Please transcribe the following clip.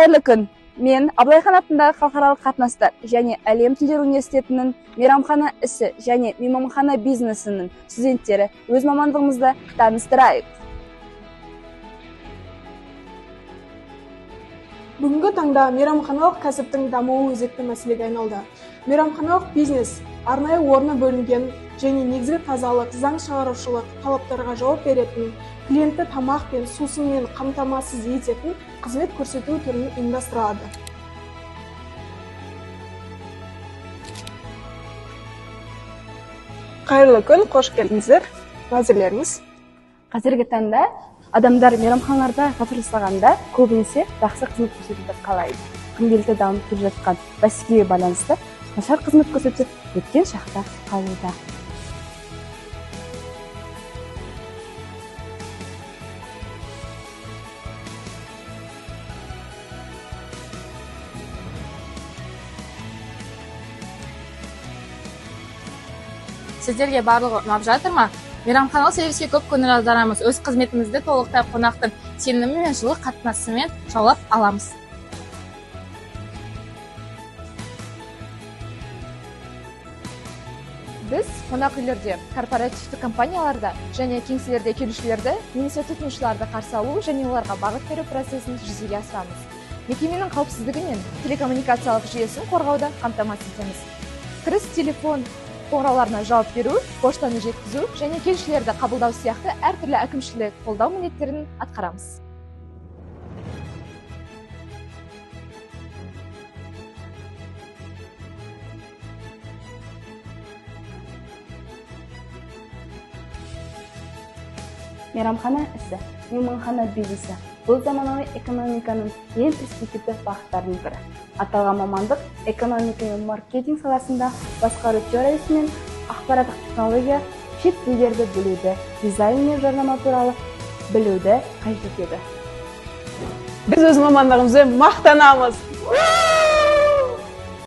Қайырлы күн. Мен Абылайхан атындағы халықаралық қатынастар және әлем тілдері университетінің мейрамхана ісі және мейманхана бизнесінің студенттері өз мамандығымызды таныстырайық. Бүгінгі таңда мейрамханалық кәсіптің дамуы өзекті мәселеге айналды. Мейрамханалық бизнес арнайы орны бөлінген және негізгі тазалық, заң шығарушылық талаптарға жауап беретін, клиентті тамақ пен сусынмен қамтамасыз ететін қызмет көрсету түрін ұйымдастырады. Қайырлы күн, қош келдіңіздер. Мәзірлеріңіз. Қазіргі таңда адамдар мейрамханаларда сапар жасағанда көбінесе жақсы қызмет көрсетуді қалайды. Күнделікті дамып келе жатқан бәсекеге байланысты нашар қызмет көрсету өткен шақта қалуда. Сіздерге барлығы ұнап жатыр ма? Мейрамханалық сервиске көп көңіл аударамыз. Өз қызметімізді толықтай қонақтың сенімі мен жылы қатынасымен жаулап аламыз. Біз қонақ үйлерде, корпоративті компанияларда және кеңселерде келушілерді немесе тұтынушыларды қарсы алу және оларға бағыт беру процесін жүзеге асырамыз. Мекеменің қауіпсіздігі мен телекоммуникациялық жүйесін қорғауды қамтамасыз етеміз. Кіріс, телефон қоңырауларына жауап беру, поштаны жеткізу және келушілерді қабылдау сияқты әртүрлі әкімшілік қолдау міндеттерін атқарамыз. Мейрамхана ісі, мейманхана бизнесі бұл заманауи экономиканың ең перспективті бағыттарының бірі. Аталған мамандық экономика мен маркетинг саласында басқару теориясы мен ақпараттық технология, шет тілдерді білуді, дизайн мен жарнама туралы білуді қажет етеді. Біз өз мамандығымызбен мақтанамыз.